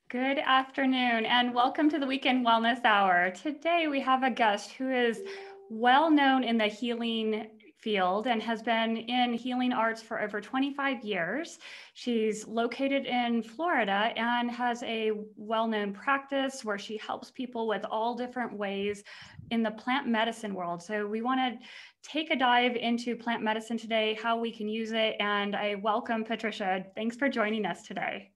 Good afternoon and welcome to the Weekend Wellness Hour. Today we have a guest who is well known in the healing field and has been in healing arts for over 25 years. She's located in Florida and has a well-known practice where she helps people with all different ways in the plant medicine world. So we want to take a dive into plant medicine today, how we can use it, and I welcome Patricia. Thanks for joining us today.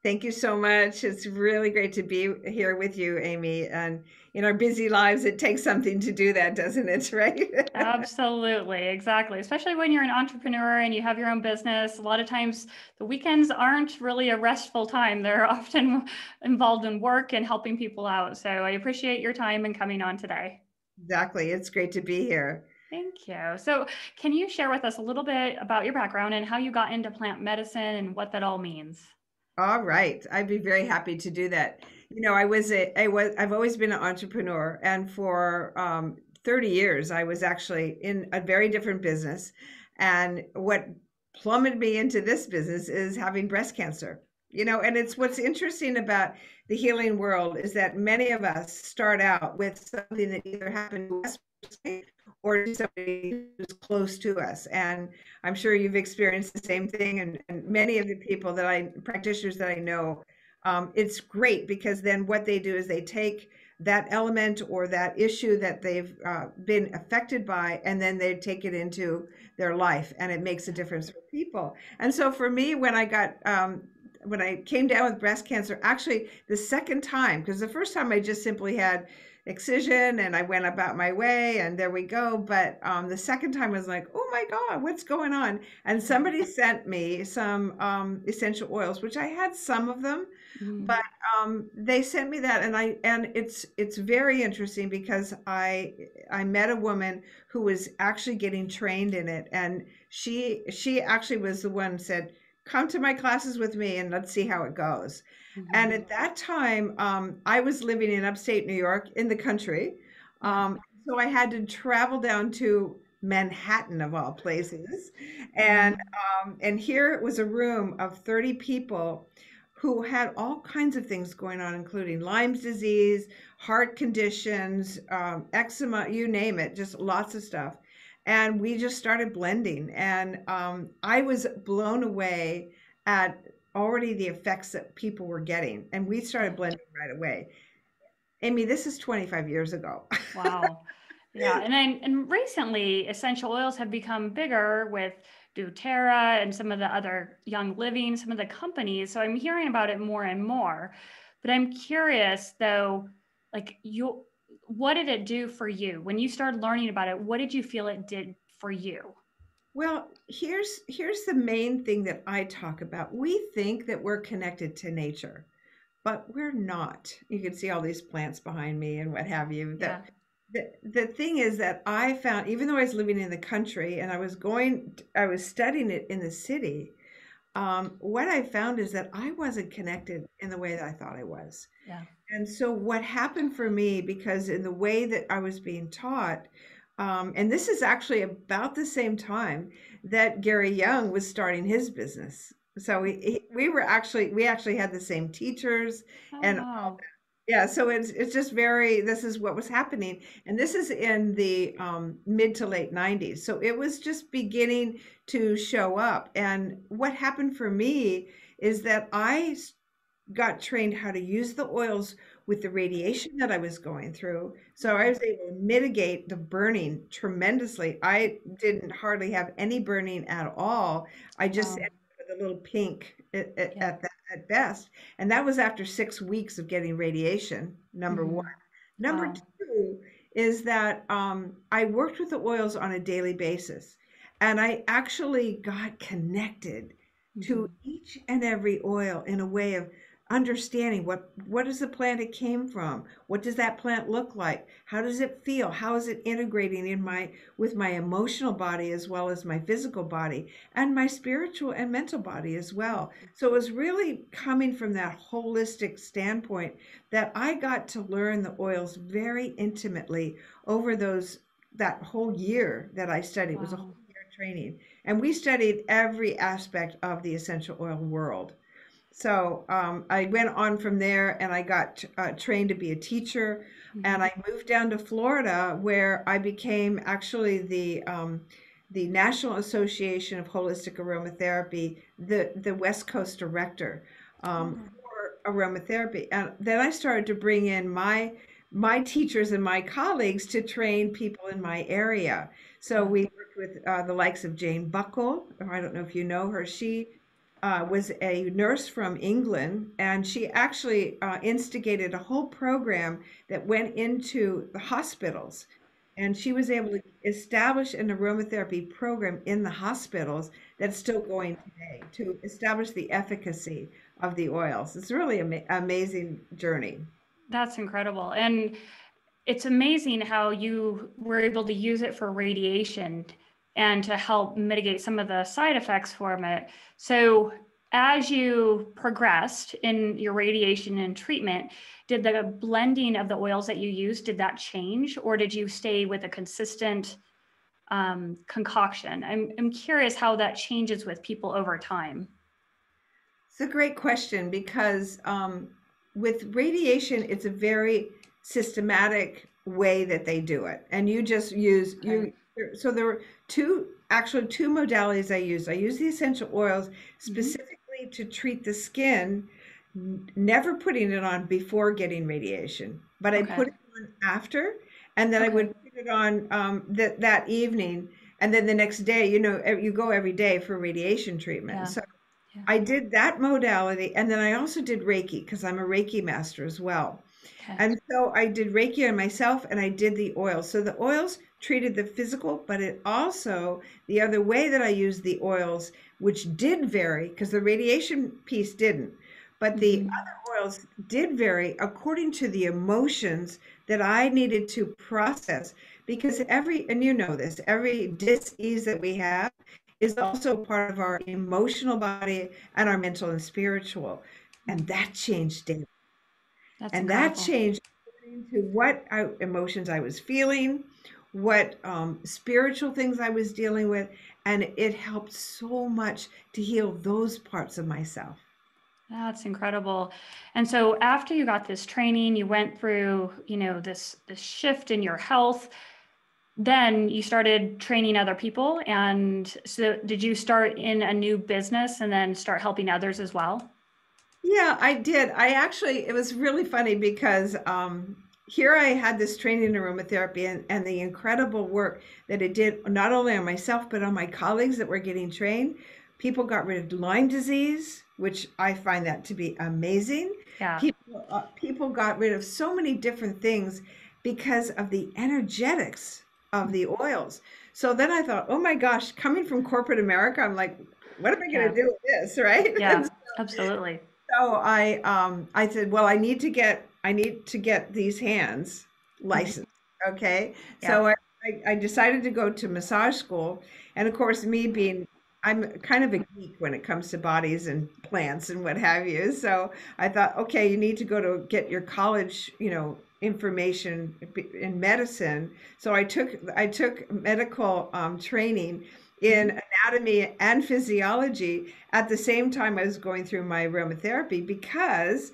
Thank you so much. It's really great to be here with you, Amy. And in our busy lives, it takes something to do that, doesn't it? Right? Absolutely, exactly. Especially when you're an entrepreneur and you have your own business. A lot of times the weekends aren't really a restful time. They're often involved in work and helping people out. So I appreciate your time and coming on today. Exactly. It's great to be here. Thank you. So, can you share with us a little bit about your background and how you got into plant medicine and what that all means? All right. I'd be very happy to do that. I've always been an entrepreneur, and for 30 years, I was actually in a very different business. And what plummeted me into this business is having breast cancer. And it's what's interesting about the healing world is that many of us start out with something that either happened to us personally or to somebody who's close to us. And I'm sure you've experienced the same thing. And many of the practitioners that I know, it's great because then what they do is they take that element or that issue that they've been affected by, and then they take it into their life, and it makes a difference for people. And so for me, when I came down with breast cancer, actually the second time, because the first time I just simply had excision and I went about my way and there we go. But the second time I was like, oh my God, what's going on? And somebody sent me some essential oils, which I had some of them, Mm. but they sent me that, and it's very interesting because I met a woman who was actually getting trained in it, and she actually was the one who said, come to my classes with me and let's see how it goes. And Mhm. at that time, I was living in upstate New York in the country. Yeah. So I had to travel down to Manhattan of all places. And Mhm. and here it was a room of 30 people who had all kinds of things going on, including Lyme's disease, heart conditions, eczema, you name it, just lots of stuff. And we just started blending. And I was blown away at already the effects that people were getting. And we started blending right away. Amy, this is 25 years ago. Wow. Yeah, and recently essential oils have become bigger with doTERRA and some of the other Young Living, some of the companies. So I'm hearing about it more and more. But I'm curious though, like what did it do for you? When you started learning about it, what did you feel it did for you? Well, here's the main thing that I talk about. We think that we're connected to nature, but we're not. You can see all these plants behind me and what have you. Yeah. The thing is that I found, even though I was living in the country and I was studying it in the city, what I found is that I wasn't connected in the way that I thought I was. Yeah. And so what happened for me, because in the way that I was being taught, and this is actually about the same time that Gary Young was starting his business. So we actually had the same teachers Oh, and wow. yeah, so it's just very, this is what was happening. And this is in the mid to late 90s. So it was just beginning to show up. And what happened for me is that got trained how to use the oils with the radiation that I was going through. So I was able to mitigate the burning tremendously. I didn't hardly have any burning at all. I just Wow. ended up with a little pink Yeah. at best. And that was after 6 weeks of getting radiation, number one. Mhm. Number Wow. two is that I worked with the oils on a daily basis. And I actually got connected to Mhm. each and every oil in a way of understanding what is the plant it came from, what does that plant look like, how does it feel, how is it integrating in my with my emotional body as well as my physical body and my spiritual and mental body as well. So it was really coming from that holistic standpoint that I got to learn the oils very intimately over those that whole year that I studied. It was a whole Wow. year training, and we studied every aspect of the essential oil world. So I went on from there and I got trained to be a teacher. And I moved down to Florida where I became actually the National Association of Holistic Aromatherapy, the West Coast director for aromatherapy. And then I started to bring in my teachers and my colleagues to train people in my area. So we worked with the likes of Jane Buckle. I don't know if you know her. She was a nurse from England, and she actually instigated a whole program that went into the hospitals. And she was able to establish an aromatherapy program in the hospitals that's still going today to establish the efficacy of the oils. It's really an amazing journey. That's incredible. And it's amazing how you were able to use it for radiation and to help mitigate some of the side effects from it. So as you progressed in your radiation and treatment, did the blending of the oils that you used, did that change, or did you stay with a consistent concoction? I'm curious how that changes with people over time. It's a great question because with radiation, it's a very systematic way that they do it. And you just use Okay. so there were actually two modalities I use. I use the essential oils Mhm. specifically to treat the skin, never putting it on before getting radiation, but I Okay. put it on after, and then I Okay. would put it on that evening, and then the next day, you go every day for radiation treatment. Yeah. So Yeah. I did that modality, and then I also did Reiki because I'm a Reiki master as well. Okay. And so I did Reiki on myself and I did the oils. So the oils treated the physical, but it also, the other way that I used the oils, which did vary because the radiation piece didn't, but the Mhm. other oils did vary according to the emotions that I needed to process. Because and you know this, every dis-ease that we have is also part of our emotional body and our mental and spiritual. And Mhm. that changed daily. That's And that incredible. changed according to what emotions I was feeling, what spiritual things I was dealing with. And it helped so much to heal those parts of myself. That's incredible. And so after you got this training, you went through, this shift in your health, then you started training other people. And so did you start in a new business and then start helping others as well? Yeah, I did. It was really funny because here I had this training in aromatherapy and the incredible work that it did, not only on myself, but on my colleagues that were getting trained. People got rid of Lyme disease, which I find that to be amazing. Yeah. People got rid of so many different things because of the energetics of the oils. So then I thought, oh my gosh, coming from corporate America, I'm like, what am I going Yeah. to do with this, right? Yeah. Absolutely. So I said, well, I need to get these hands Mhm. licensed. Okay. Yeah. So I decided to go to massage school. And of course, I'm kind of a geek when it comes to bodies and plants and what have you. So I thought, okay, you need to go to get your college, information in medicine. So I took medical training Mhm. in anatomy and physiology at the same time I was going through my aromatherapy because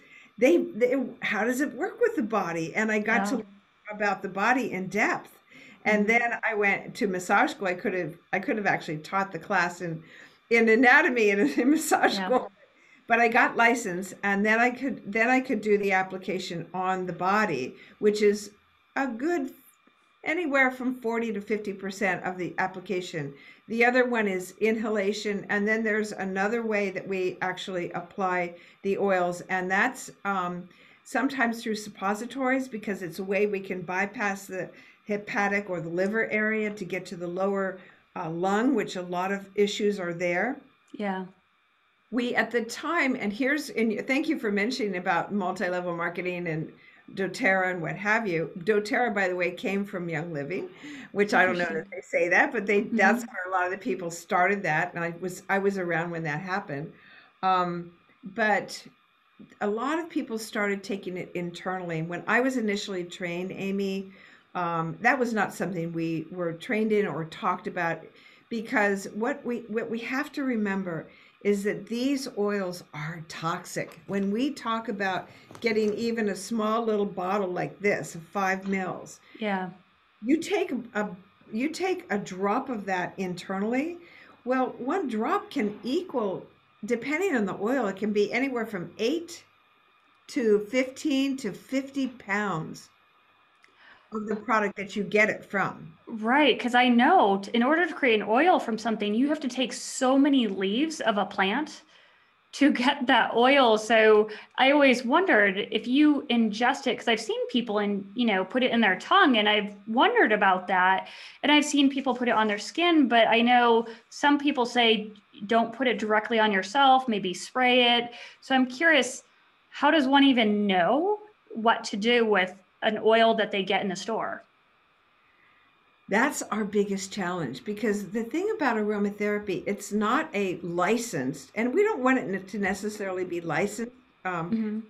how does it work with the body? And I got to Yeah. learn about the body in depth. And Mhm. then I went to massage school. I could have actually taught the class in anatomy and in massage Yeah. school, but I got licensed, and then I could do the application on the body, which is a good anywhere from 40 to 50% of the application. The other one is inhalation, and then there's another way that we actually apply the oils, and that's sometimes through suppositories because it's a way we can bypass the hepatic or the liver area to get to the lower lung, which a lot of issues are there. Yeah. We at the time, and thank you for mentioning about multi-level marketing and doTERRA and what have you. doTERRA, by the way, came from Young Living, which I don't know that Interesting. they say that, but that's Mhm. where a lot of the people started that, and I was around when that happened. But a lot of people started taking it internally. When I was initially trained, Amy, that was not something we were trained in or talked about because what we have to remember is that these oils are toxic. When we talk about getting even a small little bottle like this of 5 mils, Yeah. you take a you take a drop of that internally. Well, one drop can equal, depending on the oil, it can be anywhere from 8 to 15 to 50 pounds of the product that you get it from. Right, because I know in order to create an oil from something, you have to take so many leaves of a plant to get that oil. So I always wondered if you ingest it, because I've seen people put it in their tongue, and I've wondered about that. And I've seen people put it on their skin, but I know some people say don't put it directly on yourself, maybe spray it. So I'm curious, how does one even know what to do with an oil that they get in the store? That's our biggest challenge, because the thing about aromatherapy, it's not a licensed, and we don't want it to necessarily be licensed, um,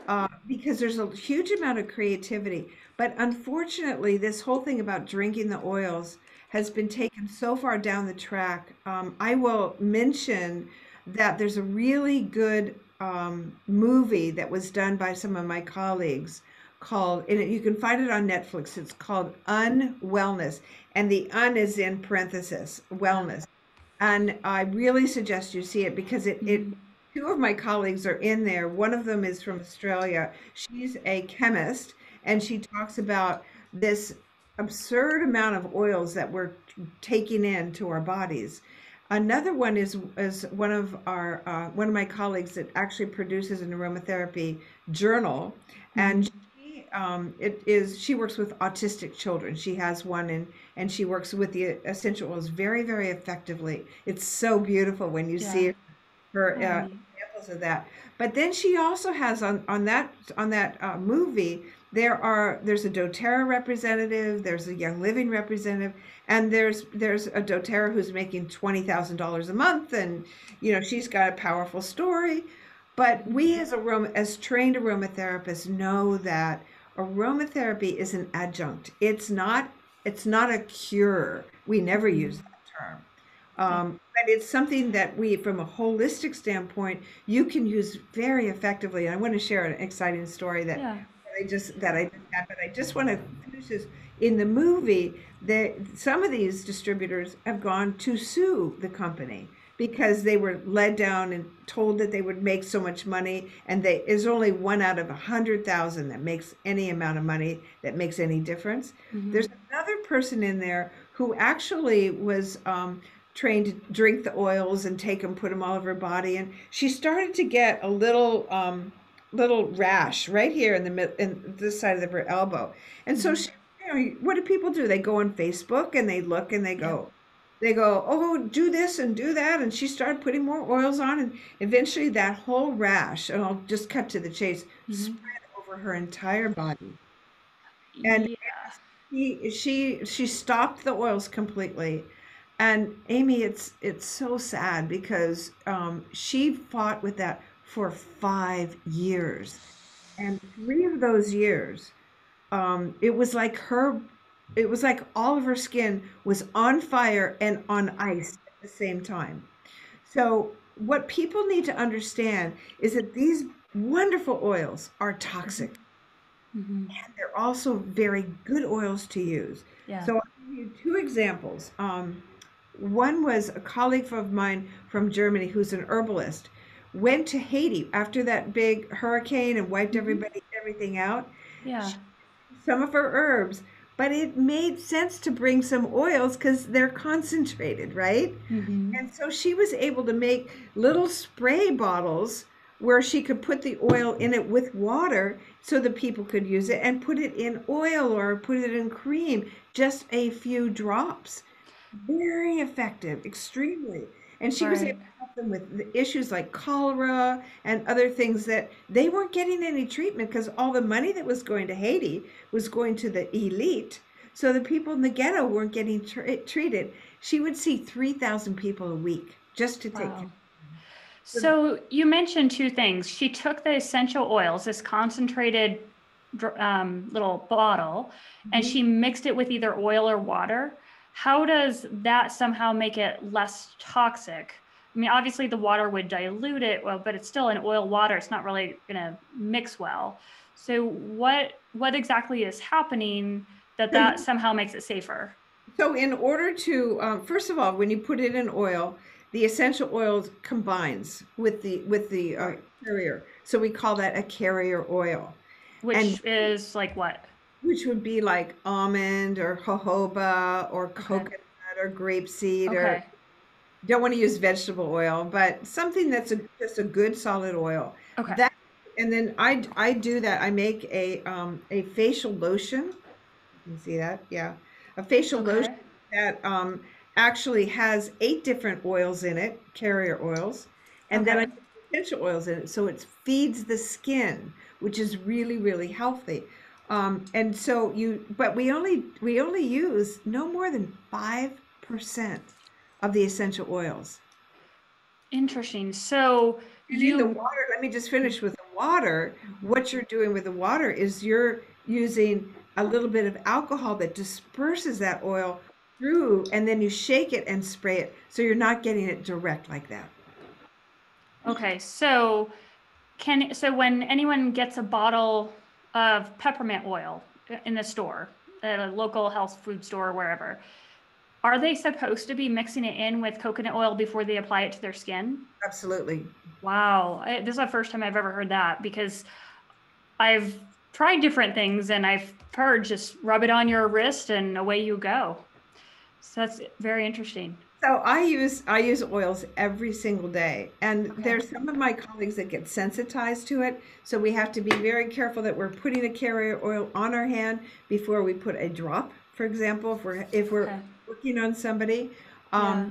Mm-hmm. because there's a huge amount of creativity. But unfortunately, this whole thing about drinking the oils has been taken so far down the track. I will mention that there's a really good movie that was done by some of my colleagues called, and you can find it on Netflix. It's called Unwellness, and the un is in parenthesis, wellness. And I really suggest you see it, because it Mm-hmm. two of my colleagues are in there. One of them is from Australia. She's a chemist, and she talks about this absurd amount of oils that we're taking into our bodies. Another one is one of my colleagues that actually produces an aromatherapy journal, Mm-hmm. and she works with autistic children. She has one, and she works with the essential oils very, very effectively. It's so beautiful when you Yeah. see her Oh, neat. examples of that. But then she also has on that movie, there's a DoTerra representative, there's a Young Living representative, and there's a DoTerra who's making $20,000 a month, and she's got a powerful story. But we as trained aromatherapists know that aromatherapy is an adjunct. It's not a cure. We never Mm-hmm. use that term. But it's something that from a holistic standpoint, you can use very effectively. And I want to share an exciting story Yeah. that I just had, but I just want to finish this. In the movie, some of these distributors have gone to sue the company because they were led down and told that they would make so much money, and there's only one out of 100,000 that makes any amount of money that makes any difference. Mm-hmm. There's another person in there who actually was trained to drink the oils and take them, put them all over her body, and she started to get a little rash right here in this side of her elbow. And so Mm-hmm. she, what do people do? They go on Facebook and they look and Yeah. they go, oh, do this and do that. And she started putting more oils on, and eventually that whole rash, and I'll just cut to the chase, Mm-hmm. spread over her entire body. And Yeah. she stopped the oils completely. And Amy, it's so sad, because she fought with that for 5 years, and 3 of those years, it was like all of her skin was on fire and on ice at the same time. So what people need to understand is that these wonderful oils are toxic, Mm-hmm. and they're also very good oils to use. Yeah. So I'll give you two examples. One was a colleague of mine from Germany who's an herbalist, went to Haiti after that big hurricane and wiped Mm-hmm. everything out. Yeah. She used some of her herbs, but it made sense to bring some oils because they're concentrated, right? Mm-hmm. And so she was able to make little spray bottles where she could put the oil in it with water so that people could use it, and put it in oil or put it in cream, just a few drops. Very effective, extremely. And she was able Right. to help them with the issues like cholera and other things that they weren't getting any treatment, because all the money that was going to Haiti was going to the elite. So the people in the ghetto weren't getting treated. She would see 3,000 people a week just to take care Wow. of them. So you mentioned two things. She took the essential oils, this concentrated little bottle, and Mhm. she mixed it with either oil or water. How does that somehow make it less toxic? mean, obviously the water would dilute it, well, but it's still an oil water. It's not really going to mix well. So what exactly is happening that somehow makes it safer? So in order to, first of all, when you put it in oil, the essential oils combines with the Right. carrier. So we call that a carrier oil, and Which is like what? which would be like almond or jojoba or Okay. coconut or grapeseed, or Okay. don't want to use vegetable oil, but something that's just a good solid oil. Okay. That, and then I do that. I make a facial lotion. You can see that, yeah, a facial lotion Okay. that actually has 8 different oils in it, carrier oils, and then I Okay. put essential oils in it, so it feeds the skin, which is really really healthy. And so but we only use no more than 5% of the essential oils. Interesting. So And in the you, water, let me just finish with the water. What you're doing with the water is you're using a little bit of alcohol that disperses that oil through, and then you shake it and spray it. So you're not getting it direct like that. okay. So so when anyone gets a bottle of peppermint oil in the store, at a local health food store or wherever, are they supposed to be mixing it in with coconut oil before they apply it to their skin? Absolutely. Wow. This is the first time I've ever heard that, because I've tried different things and I've heard just rub it on your wrist and away you go. So that's very interesting. So I use oils every single day, and Okay. there's some of my colleagues that get sensitized to it. So we have to be very careful that we're putting a carrier oil on our hand before we put a drop, for example, if we're Okay. working on somebody. Yeah.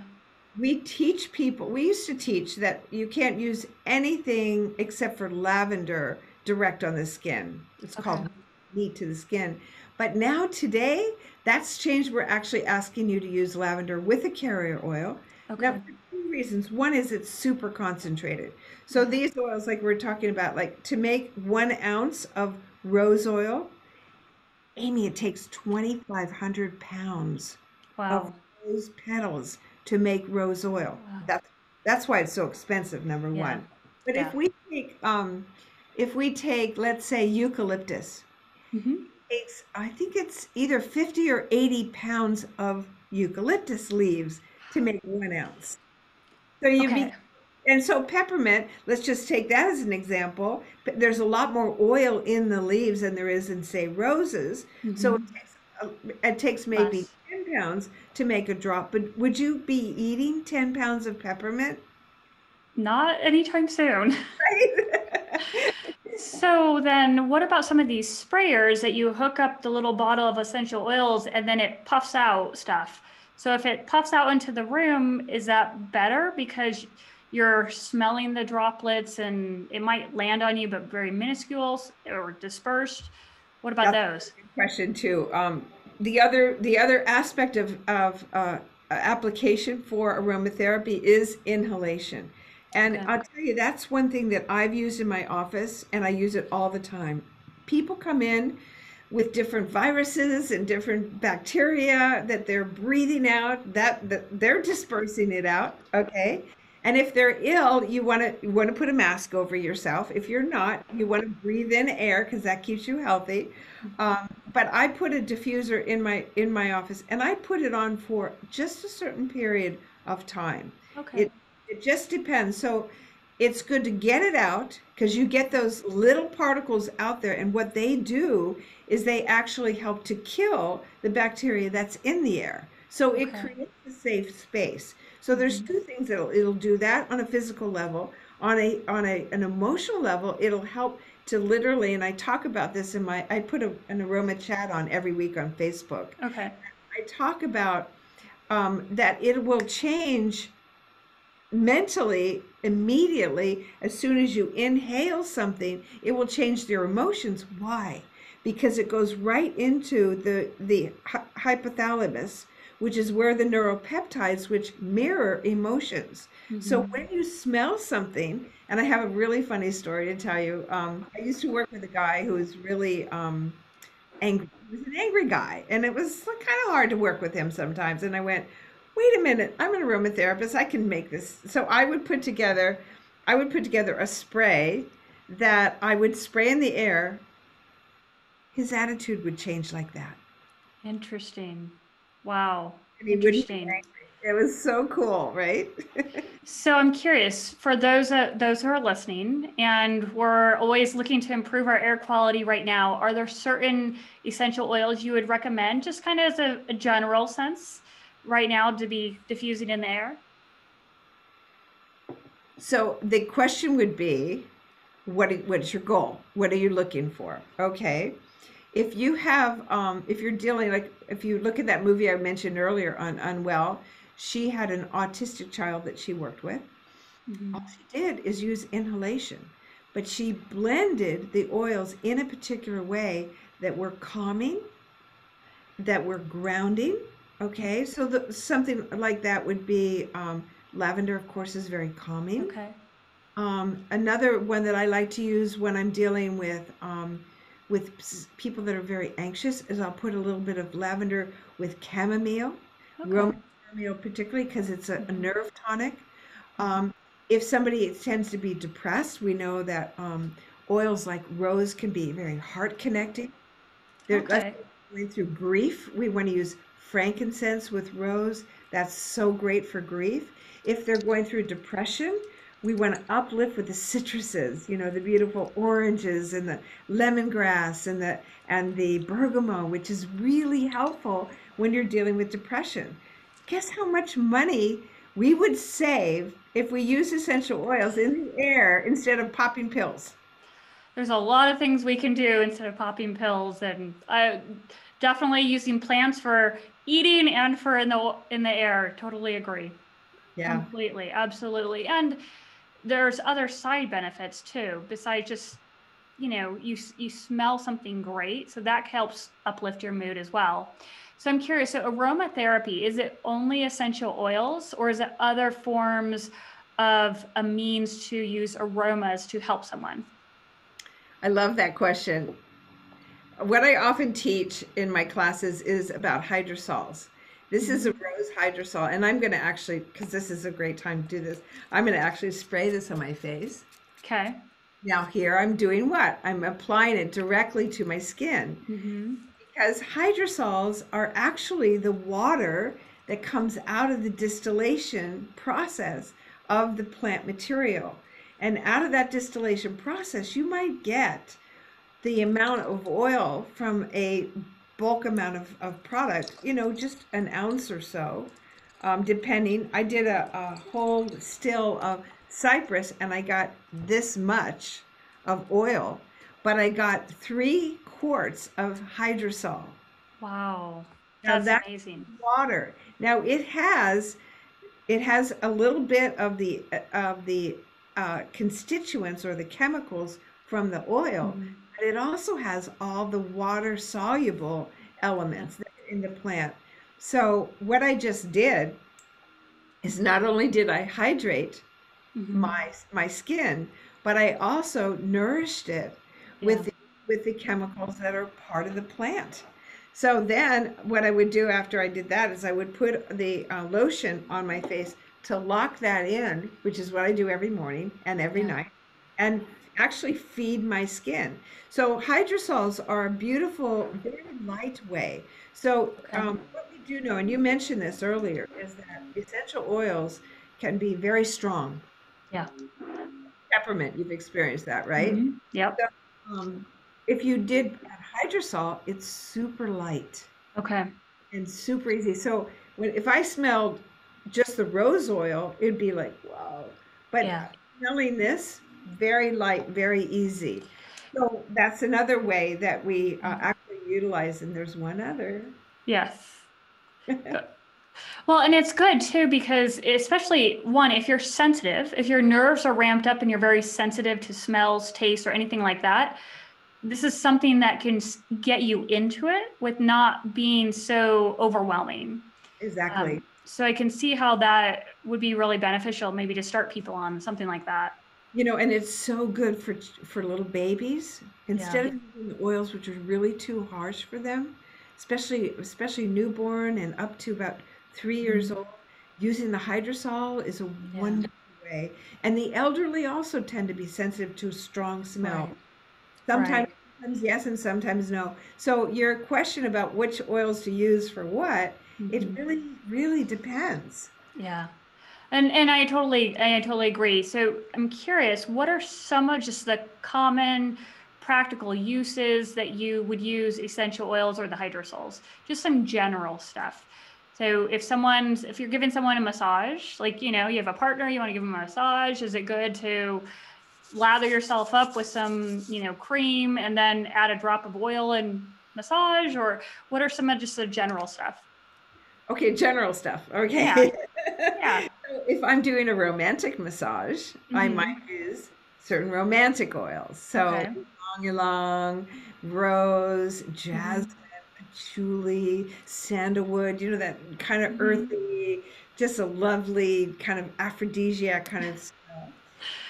We teach people, we used to teach that you can't use anything except for lavender direct on the skin. It's Okay. called neat to the skin. But now today, that's changed. We're actually asking you to use lavender with a carrier oil. Now, Okay. for 2 reasons. One is it's super concentrated. So these oils, like we're talking about, like to make 1 ounce of rose oil, Amy, it takes 2,500 pounds of Wow. rose petals to make rose oil. Wow. That's why it's so expensive, number Yeah. one. But Yeah. if we take, let's say, eucalyptus, Hmm. takes, I think it's either 50 or 80 pounds of eucalyptus leaves to make 1 ounce. So Okay. and so peppermint, let's just take that as an example. There's a lot more oil in the leaves than there is in, say, roses. So Hmm. it takes maybe Less. 10 pounds to make a drop. But would you be eating 10 pounds of peppermint? Not anytime soon. Right? So then what about some of these sprayers that you hook up the little bottle of essential oils and then it puffs out stuff? So if it puffs out into the room, is that better because you're smelling the droplets and it might land on you, but very minuscule or dispersed? What about That's those? a good question too. The other aspect of application for aromatherapy is inhalation, and Okay. I'll tell you that's one thing that I've used in my office, and I use it all the time. People come in with different viruses and different bacteria that they're breathing out, that they're dispersing it out, okay? And if they're ill, you want to put a mask over yourself. If you're not, you want to breathe in air because that keeps you healthy. But I put a diffuser in my office, and I put it on for just a certain period of time. Okay. It just depends. So it's good to get it out because you get those little particles out there, and what they do is they actually help to kill the bacteria that's in the air. So it Okay. creates a safe space. So there's Hmm. 2 things that it'll do that on a physical level. On an emotional level, it'll help to literally, and I talk about this I put an aroma chat on every week on Facebook. Okay. I talk about that it will change mentally immediately as soon as you inhale something. It will change their emotions. Why? Because it goes right into the hypothalamus, which is where the neuropeptides which mirror emotions. So Hmm. when you smell something, and I have a really funny story to tell you. I used to work with a guy who was really angry. He was an angry guy, and it was kind of hard to work with him sometimes. And I went, wait a minute, I'm an aromatherapist. I can make this. So I would put together a spray that I would spray in the air. His attitude would change like that. Interesting. Wow. And he wouldn't be Interesting. angry. It was so cool, right? So I'm curious for those who are listening, and we're always looking to improve our air quality right now. Are there certain essential oils you would recommend, just kind of as a general sense, right now to be diffusing in the air? So the question would be, what's your goal? What are you looking for? Okay. If you have, if you're dealing, like if you look at that movie I mentioned earlier on Unwell, she had an autistic child that she worked with. All Mm-hmm. she did is use inhalation, but she blended the oils in a particular way that were calming, that were grounding. Okay, so something like that would be lavender, of course, is very calming. Okay. Another one that I like to use when I'm dealing with people that are very anxious is I'll put a little bit of lavender with chamomile, Okay. Roman chamomile particularly because it's a Mm-hmm. nerve tonic. Mm-hmm. If somebody tends to be depressed, we know that oils like rose can be very heart connecting. Let's Okay. say going through grief, we want to use frankincense with rose. That's so great for grief. If they're going through depression, we want to uplift with the citruses, the beautiful oranges and the lemongrass and the bergamot, which is really helpful when you're dealing with depression. Guess how much money we would save if we use essential oils in the air instead of popping pills? There's a lot of things we can do instead of popping pills, and I definitely using plants for eating and for in the air. Totally agree. Yeah. Completely, absolutely. And there's other side benefits too, besides just, you smell something great, so that helps uplift your mood as well. So I'm curious, so aromatherapy, is it only essential oils or is it other forms of a means to use aromas to help someone? I love that question. What I often teach in my classes is about hydrosols. This is a Hmm. rose hydrosol, and I'm going to actually, because this is a great time to do this, I'm going to actually spray this on my face. Okay. Now, here I'm doing what? I'm applying it directly to my skin Hmm. because hydrosols are actually the water that comes out of the distillation process of the plant material. And out of that distillation process, you might get the amount of oil from a bulk amount of product, just an ounce or so, depending. I did a whole still of cypress and I got this much of oil, but I got 3 quarts of hydrosol. Wow. Now That's that's amazing. water. Now it has a little bit of the constituents or the chemicals from the oil, Hmm. but it also has all the water soluble Yeah. elements that are in the plant. So what I just did is not only did I hydrate Hmm. my skin, but I also nourished it Yeah. with the chemicals that are part of the plant. So then what I would do after I did that is I would put the lotion on my face to lock that in, which is what I do every morning and every Yeah. night, and actually feed my skin. So hydrosols are a beautiful, very light way. So Okay. what we do know, and you mentioned this earlier, is that essential oils can be very strong. Yeah. Peppermint, you've experienced that, right? Hmm. Yep. So, if you did add hydrosol, it's super light Okay. and super easy. So if I smelled just the rose oil, it'd be like, wow. But Yeah. smelling this, very light, very easy. So that's another way that we actually utilize, and there's one other. Yes. Good. Well, and it's good too because especially one, if you're sensitive, if your nerves are ramped up and you're very sensitive to smells, taste, or anything like that, this is something that can get you into it with not being so overwhelming. Exactly. So I can see how that would be really beneficial, maybe to start people on something like that. And it's so good for little babies. Yeah. Instead of using the oils, which are really too harsh for them, especially newborn and up to about 3 years Mhm. old. using the hydrosol is a Yeah. wonderful way. And the elderly also tend to be sensitive to strong smell. Right. Sometimes, Right. sometimes yes, and sometimes no. So your question about which oils to use for what, it Hmm. really depends. Yeah. And I totally agree. So I'm curious, what are some of just the common practical uses that you would use essential oils or the hydrosols? Just some general stuff. So if you're giving someone a massage, like, you have a partner, you want to give them a massage, is it good to lather yourself up with some, cream and then add a drop of oil and massage? Or what are some of just the general stuff? Okay, general stuff. Yeah. Okay. Yeah. So if I'm doing a romantic massage, I might Hmm. use certain romantic oils. So Okay. ylang ylang, rose, jasmine, Hmm. patchouli, sandalwood, that kind of Hmm. earthy, just a lovely kind of aphrodisiac kind of smell.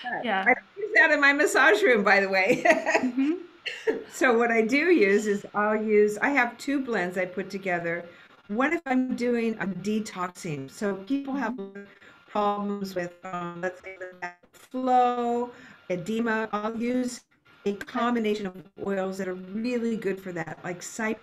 But Yeah. I don't use that in my massage room, by the way. Hmm. So what I do use is I have two blends I put together. One if I'm doing a detoxing. So people have problems with, let's say, lymphatic flow, edema. I'll use a Okay. combination of oils that are really good for that, like cypress,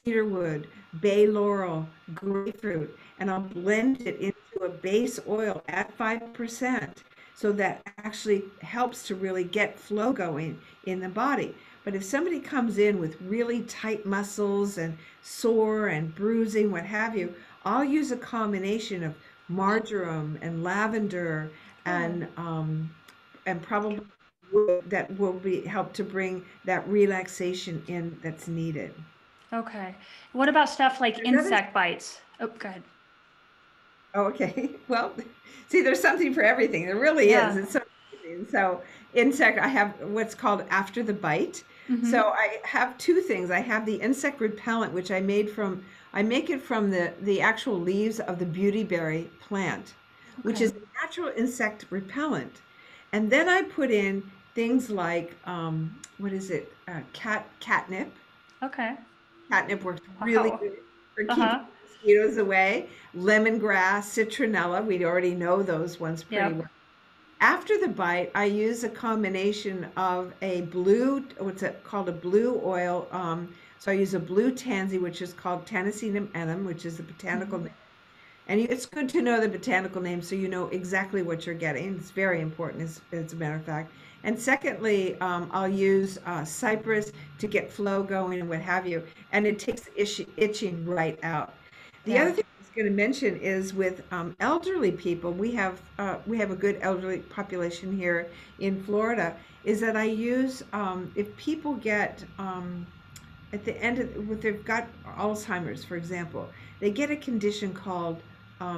cedarwood, bay laurel, grapefruit, and I'll blend it into a base oil at 5%. So that actually helps to really get flow going in the body. But if somebody comes in with really tight muscles and sore and bruising, what have you, I'll use a combination of marjoram and lavender Oh, and probably wood that will be help to bring that relaxation in that's needed. okay. What about stuff like There's other insect bites? Oh, good. Oh, okay. Well, see, there's something for everything. There really is. Yeah. It's so amazing. So, insect, I have what's called after the bite. So, Mm-hmm. I have two things. I have the insect repellent, which I make it from the actual leaves of the beautyberry plant, which Okay. is a natural insect repellent. And then I put in things like, what is it? Catnip. Okay. Catnip works really Wow. good for keeping Uh-huh. mosquitoes away. Lemongrass, citronella, we already know those ones pretty well. Yep. After the bite, I use a combination of a blue, what's it called, a blue oil. So I use a blue tansy, which is called Tanacinum enum, which is the botanical Mm-hmm. name. And it's good to know the botanical name so you know exactly what you're getting. It's very important, as a matter of fact. And secondly, I'll use cypress to get flow going and what have you. And it takes the itching right out. The other Yeah. thing I was going to mention is with elderly people, we have a good elderly population here in Florida. Is that I use if people get at the end of if they've got Alzheimer's, for example, they get a condition called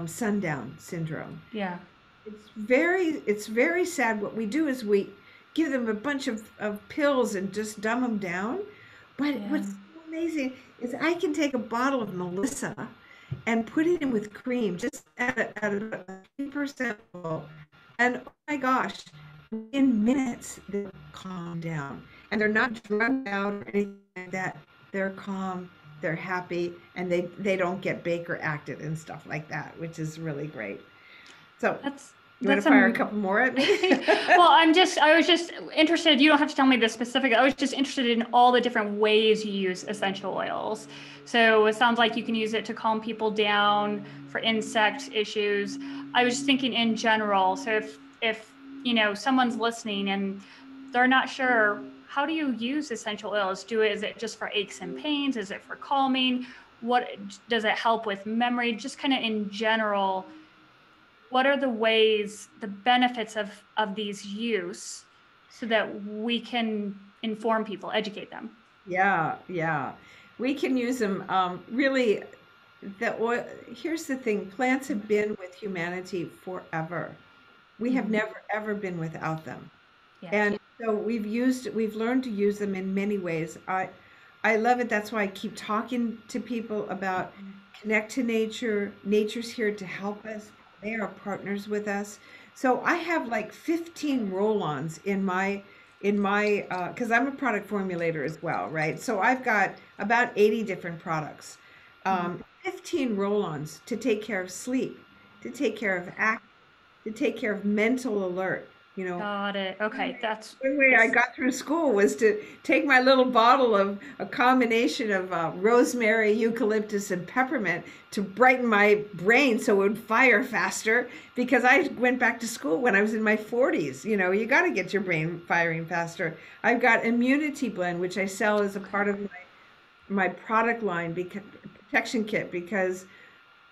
sundown syndrome. Yeah. It's very sad. What we do is we give them a bunch of pills and just dumb them down. But Yeah. what's so amazing is I can take a bottle of Melissa and put it in with cream, just at a 3% level. And oh my gosh, in minutes they'll calm down. And they're not drugged out or anything like that. They're calm, they're happy, and they don't get Baker acted and stuff like that, which is really great. So, That's you want that's to fire a a couple more at me? well, I was just interested. You don't have to tell me the specific. I was just interested in all the different ways you use essential oils. So it sounds like you can use it to calm people down for insect issues. I was just thinking in general. So if someone's listening and they're not sure, how do you use essential oils? Is it just for aches and pains? Is it for calming? What does it help with memory? Just kind of in general, what are the ways, the benefits of these use so that we can inform people, educate them? Yeah, yeah. We can use them. Really, the oil. Here's the thing: plants have been with humanity forever. We have Mhm. never ever been without them. Yeah. And so we've learned to use them in many ways. I love it. That's why I keep talking to people about Mhm. connect to nature. Nature's here to help us. They are partners with us. So I have like 15 roll-ons in my because I'm a product formulator as well, right? So I've got about 80 different products, Mhm. 15 roll-ons to take care of sleep. to take care of act, to take care of mental alert. You know, Got it. Okay, that's one way I yes. got through school was to take my little bottle of a combination of rosemary, eucalyptus, and peppermint to brighten my brain so it would fire faster because I went back to school when I was in my 40s. You know, you got to get your brain firing faster. I've got immunity blend, which I sell as a part of my product line, because protection kit, because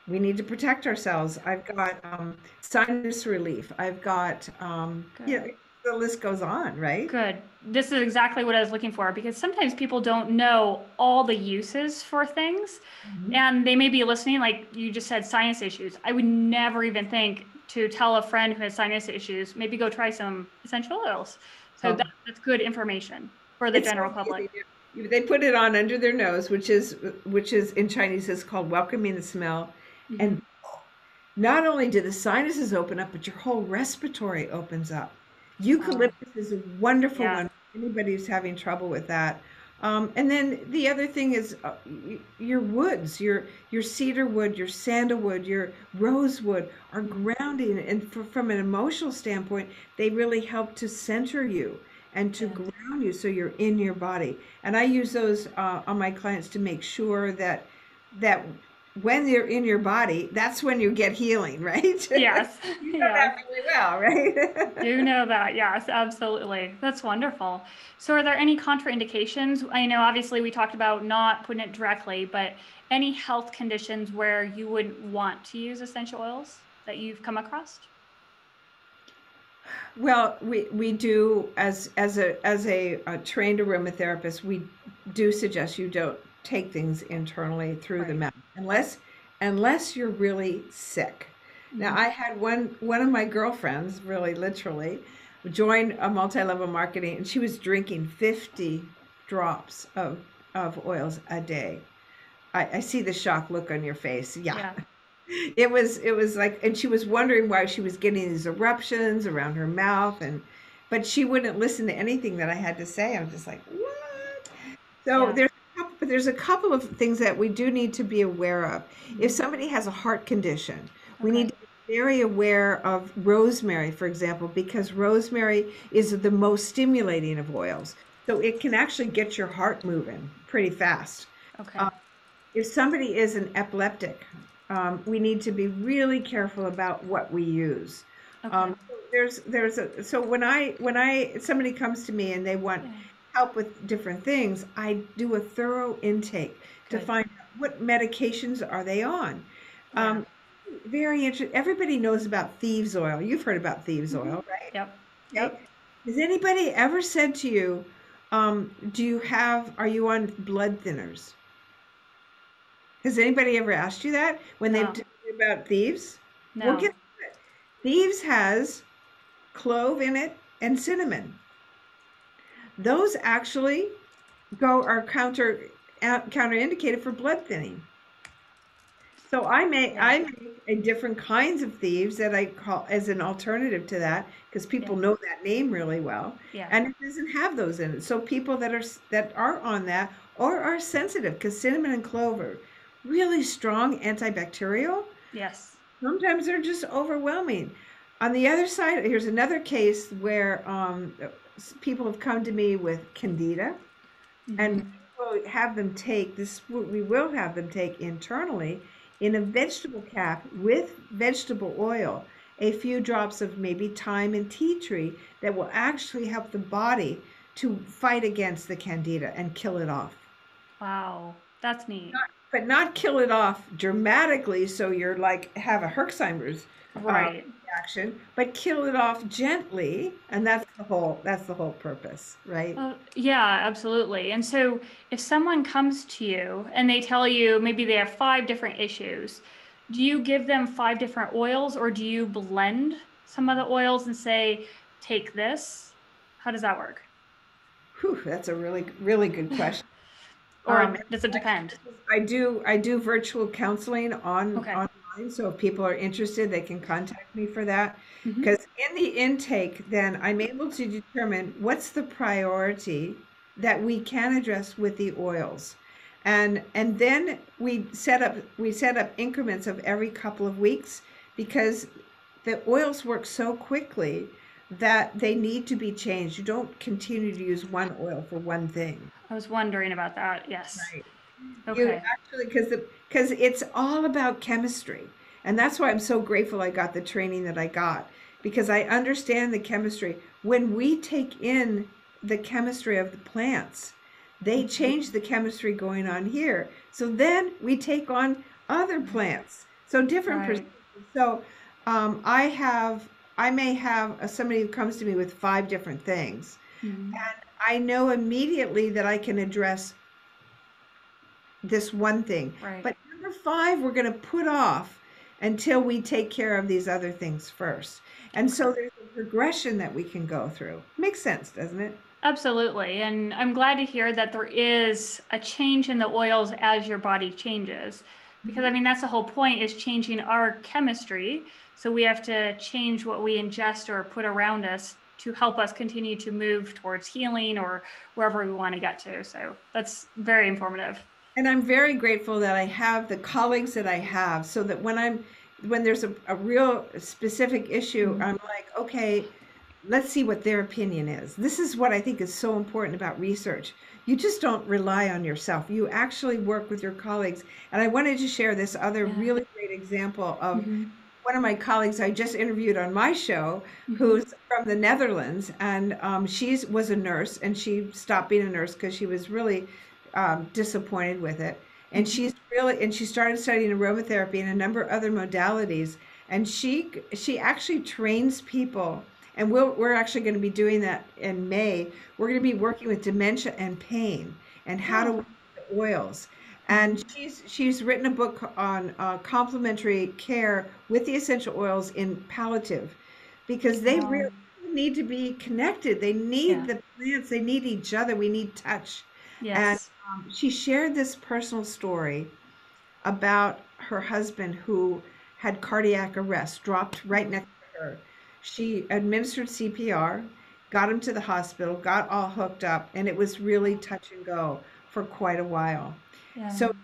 we need to protect ourselves. I've got sinus relief. I've got, you know, Good. the list goes on, right? Good. This is exactly what I was looking for because sometimes people don't know all the uses for things Mhm. and they may be listening, like you just said, sinus issues. I would never even think to tell a friend who has sinus issues, maybe go try some essential oils. So Oh, that's good information for the it's so general public. amazing. They put it on under their nose, which is in Chinese is called welcoming the smell. Hmm. And not only do the sinuses open up, but your whole respiratory opens up. Wow. Eucalyptus is a wonderful Yeah. one for anybody who's having trouble with that. And then the other thing is your woods, your cedar wood, your sandalwood, your rosewood are grounding, and from an emotional standpoint, they really help to center you and to Yeah. ground you so you're in your body. And I use those on my clients to make sure that when you're in your body, that's when you get healing, right? Yes. You know Yes. that really well, right? Do know that. Yes, absolutely. That's wonderful. So are there any contraindications? I know obviously we talked about not putting it directly, but any health conditions where you wouldn't want to use essential oils that you've come across? Well, we do, as a trained aromatherapist, we do suggest you don't take things internally through the Right. mouth unless you're really sick. Now, Mhm. I had one of my girlfriends, really literally, join a multi-level marketing, and she was drinking 50 drops of oils a day. I see the shock look on your face. Yeah. Yeah. It was like, and she was wondering why she was getting these eruptions around her mouth, but she wouldn't listen to anything that I had to say. I'm just like, what? So Yeah. there's a couple of things that we do need to be aware of. If Mhm. somebody has a heart condition, we need Okay. to be very aware of rosemary, for example, because rosemary is the most stimulating of oils. So it can actually get your heart moving pretty fast. Okay. If somebody is an epileptic, we need to be really careful about what we use. Okay. So when somebody comes to me and they want Yeah. help with different things, I do a thorough intake to Good. find out what medications are they on. Yeah. Um, Very interesting. Everybody knows about thieves oil. You've heard about thieves Hmm. oil, right? Yep. Okay. Yep. Has anybody ever said to you, are you on blood thinners? Has anybody ever asked you that when they've No. told you about thieves? Well, No. guess what? Thieves has clove in it and cinnamon. Those actually are counterindicated for blood thinning. So Yeah. I make a different kinds of thieves that I call as an alternative to that because Yeah. people know that name really well, Yeah. and it doesn't have those in it. So people that are on that or are sensitive, because cinnamon and clove are really strong antibacterial. Yes. Sometimes they're just overwhelming. On the other side, here's another case where people have come to me with candida, and Hmm. we will have them take internally in a vegetable cap with vegetable oil, a few drops of maybe thyme and tea tree that will actually help the body to fight against the candida and kill it off. Wow. That's neat. But not kill it off dramatically so you're like have a Herxheimer's uh, Right. reaction, but kill it off gently, and that's the whole purpose, right? Yeah, absolutely. And so if someone comes to you and they tell you maybe they have five different issues, do you give them five different oils or do you blend some of the oils and say, take this? How does that work? Whew, that's a really really good question. Or In does it fact, depend? I do virtual counseling Okay. online, so if people are interested, they can contact me for that. Hmm. Because in the intake, then I'm able to determine what's the priority that we can address with the oils. And then we set up increments of every couple of weeks because the oils work so quickly that they need to be changed. You don't continue to use one oil for one thing. I was wondering about that. Yes. Right. You Okay. actually, because it's all about chemistry. And that's why I'm so grateful I got the training that I got, because I understand the chemistry. When we take in the chemistry of the plants, they change the chemistry going on here. So then we take on other plants. So different Right. perspectives. So I may have somebody who comes to me with 5 different things. Mhm. And I know immediately that I can address this one thing. Right. But number 5, we're going to put off until we take care of these other things first. And so there's a progression that we can go through. Makes sense, doesn't it? Absolutely. And I'm glad to hear that there is a change in the oils as your body changes. Because I mean, that's the whole point, is changing our chemistry. So we have to change what we ingest or put around us to help us continue to move towards healing or wherever we want to get to. So that's very informative. And I'm very grateful that I have the colleagues that I have, so that when there's a real specific issue, Mhm. I'm like, okay, let's see what their opinion is. This is what I think is so important about research. You just don't rely on yourself. You actually work with your colleagues. And I wanted to share this other Yeah. really great example of Mhm. one of my colleagues I just interviewed on my show, Mhm. who's from the Netherlands, and she was a nurse, and she stopped being a nurse because she was really disappointed with it. And Mhm. she started studying aromatherapy and a number of other modalities. And she actually trains people, and we're actually going to be doing that in May. We're going to be working with dementia and pain and how to Oh. work with the oils. And Mhm. she's written a book on complementary care with the essential oils in palliative, because they Wow. really need to be connected. They need Yeah. the plants. They need each other. We need touch. And Yes. she shared this personal story about her husband who had cardiac arrest, dropped right Oh. next to her. She administered CPR, got him to the hospital, got all hooked up, and it was really touch and go for quite a while. Yeah. So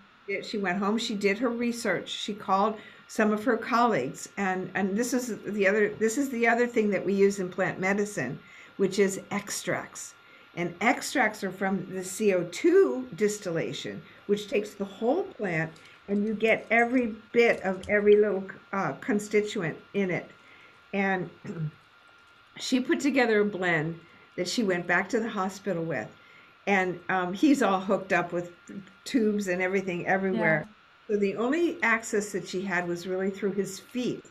she went home, she did her research, she called some of her colleagues, and this is the other thing that we use in plant medicine, which is extracts. And extracts are from the CO2 distillation, which takes the whole plant, and you get every bit of every little constituent in it. And she put together a blend that she went back to the hospital with. And he's all hooked up with tubes and everything Yeah. everywhere. So the only access that she had was really through his feet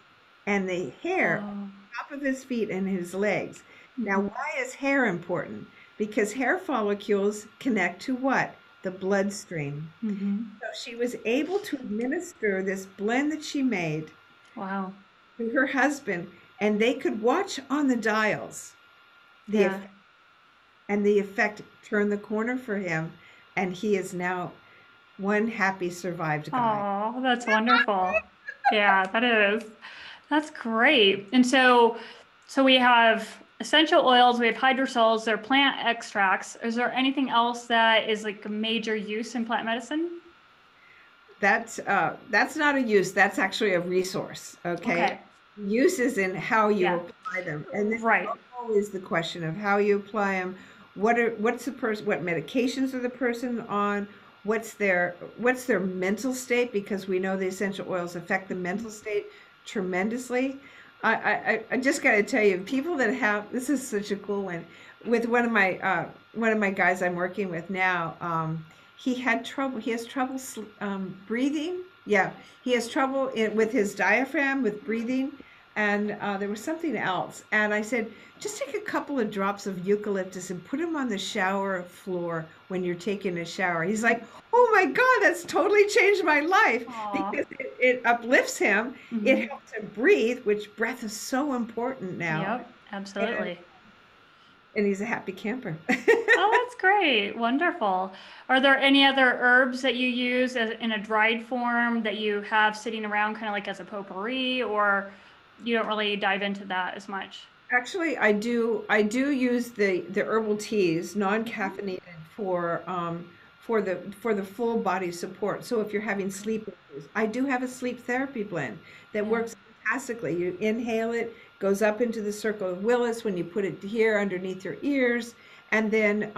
and the hair on Oh. top of his feet and his legs. Now, Mhm. why is hair important? Because hair follicles connect to what? The bloodstream. Mhm. So she was able to administer this blend that she made Wow. to her husband, and they could watch on the dials the Yeah. effect, and the effect turned the corner for him, and he is now one happy survived guy. Oh, that's wonderful. Yeah, that is. That's great. And so we have essential oils, we have hydrosols, they're plant extracts. Is there anything else that is like a major use in plant medicine? That's not a use. That's actually a resource. Okay, Okay. use is in how you Yeah. apply them, and this is Right. always the question of how you apply them. What's the person? What medications are the person on? What's their mental state? Because we know the essential oils affect the mental state tremendously. I just got to tell you, people that have this is such a cool one. With one of my guys I'm working with now. He had trouble. He has trouble breathing. Yeah, he has trouble with his diaphragm, with breathing, and there was something else. And I said, just take a couple of drops of eucalyptus and put them on the shower floor when you're taking a shower. He's like, oh my God, that's totally changed my life, Aw. because it uplifts him. It Hmm. helps him breathe, which breath is so important now. Yep, And absolutely. and he's a happy camper. Oh, that's great. Wonderful. Are there any other herbs that you use in a dried form that you have sitting around kind of like as a potpourri, or you don't really dive into that as much? Actually, I do use the herbal teas, Mhm. non-caffeinated, for the full body support. So if you're having sleep issues, I do have a sleep therapy blend that Yeah. works fantastically. You inhale it, goes up into the circle of Willis when you put it here underneath your ears, and then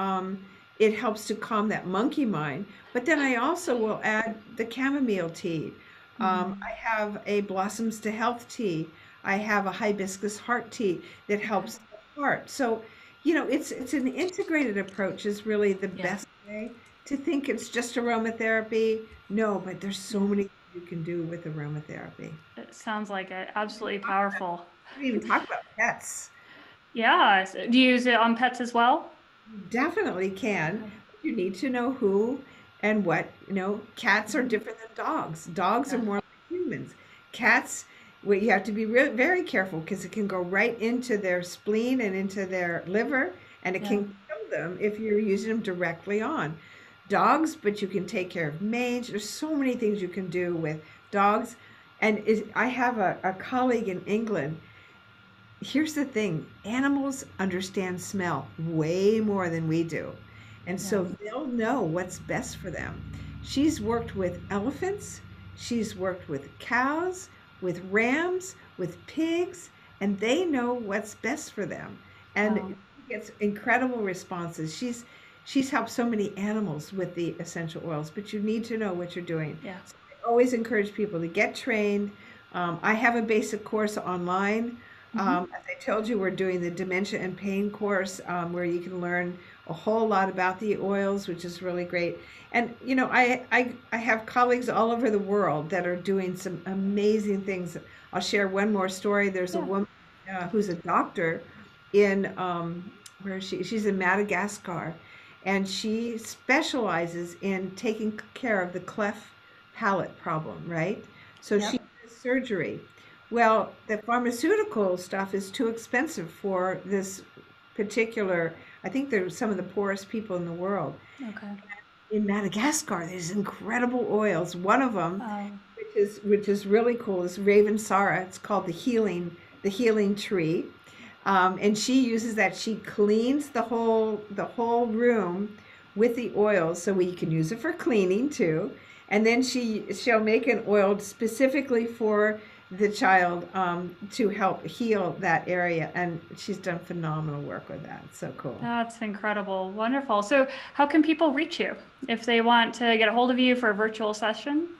it helps to calm that monkey mind. But then I also will add the chamomile tea. I have a blossoms to health tea. I have a hibiscus heart tea that helps the heart. So, it's an integrated approach is really the Yeah. best way to think it's just aromatherapy. No, but there's so many things you can do with aromatherapy. It sounds like it. Absolutely powerful. We didn't even talk about pets. Yeah. Do you use it on pets as well? Definitely can. Okay. You need to know who and what. Cats are different than dogs. Dogs are Yeah. more like humans. Cats, well, you have to be very careful because it can go right into their spleen and into their liver, and it Yeah. can kill them if you're using them directly on dogs. But you can take care of mange. There's so many things you can do with dogs. And I have a colleague in England. Here's the thing, animals understand smell way more than we do. And Yeah. so they'll know what's best for them. She's worked with elephants, she's worked with cows, with rams, with pigs, and they know what's best for them. And Wow. she gets incredible responses. She's helped so many animals with the essential oils, but you need to know what you're doing. Yeah. So I always encourage people to get trained. I have a basic course online. As I told you, we're doing the dementia and pain course where you can learn a whole lot about the oils, which is really great. And I have colleagues all over the world that are doing some amazing things. I'll share one more story. There's a Yeah. woman who's a doctor in where is she? She's in Madagascar, and she specializes in taking care of the cleft palate problem, right? So Yep. she does surgery. Well, the pharmaceutical stuff is too expensive for this particular, I think they're some of the poorest people in the world. Okay. In Madagascar, there's incredible oils. One of them, Oh. which is really cool, is Ravensara. It's called the healing tree. And she uses that. She cleans the whole room with the oils, so we can use it for cleaning too. And then she'll make an oil specifically for the child to help heal that area. And she's done phenomenal work with that. It's so cool. That's incredible. Wonderful. So how can people reach you if they want to get a hold of you for a virtual session?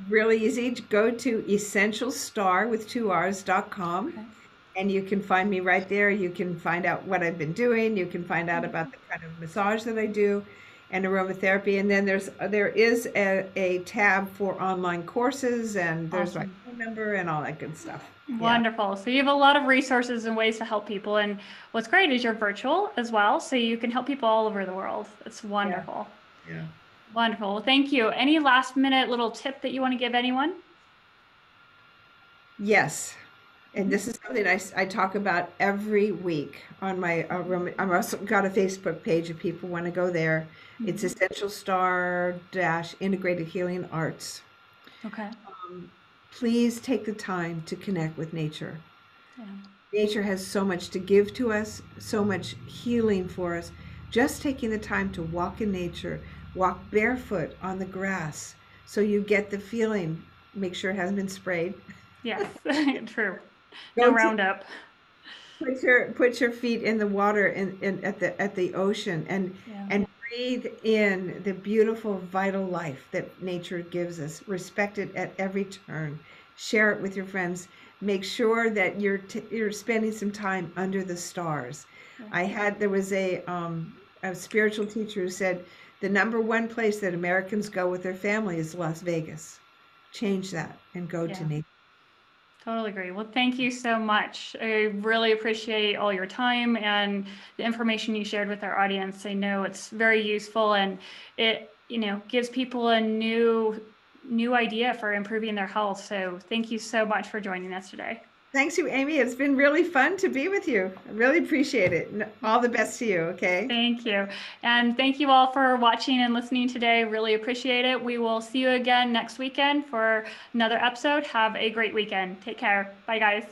Really easy to go to essentialstar with 2Rs.com. Okay. And you can find me right there. You can find out what I've been doing. You can find out about the kind of massage that I do and aromatherapy. And then there is a tab for online courses, and there's my Awesome. phone number and all that good stuff. Yeah. Wonderful. So you have a lot of resources and ways to help people. And what's great is you're virtual as well. So you can help people all over the world. It's wonderful. Yeah. Wonderful. Well, thank you. Any last minute little tip that you want to give anyone? Yes. And this is something I talk about every week on my I've also got a Facebook page if people want to go there. It's Essential Starr-Integrated Healing Arts. Okay. Please take the time to connect with nature. Yeah. Nature has so much to give to us, so much healing for us. Just taking the time to walk in nature, walk barefoot on the grass, so you get the feeling. Make sure it hasn't been sprayed. Yes. True. No Roundup. Put your feet in the water at the ocean and breathe in the beautiful vital life that nature gives us. Respect it at every turn. Share it with your friends. Make sure that you're spending some time under the stars. There was a spiritual teacher who said the number one place that Americans go with their family is Las Vegas. Change that and go to nature. Totally agree. Well, thank you so much. I really appreciate all your time and the information you shared with our audience. I know it's very useful, and it, gives people a new idea for improving their health. So thank you so much for joining us today. Thanks you, Amy. It's been really fun to be with you. I really appreciate it. And all the best to you, okay? Thank you. And thank you all for watching and listening today. Really appreciate it. We will see you again next weekend for another episode. Have a great weekend. Take care. Bye, guys.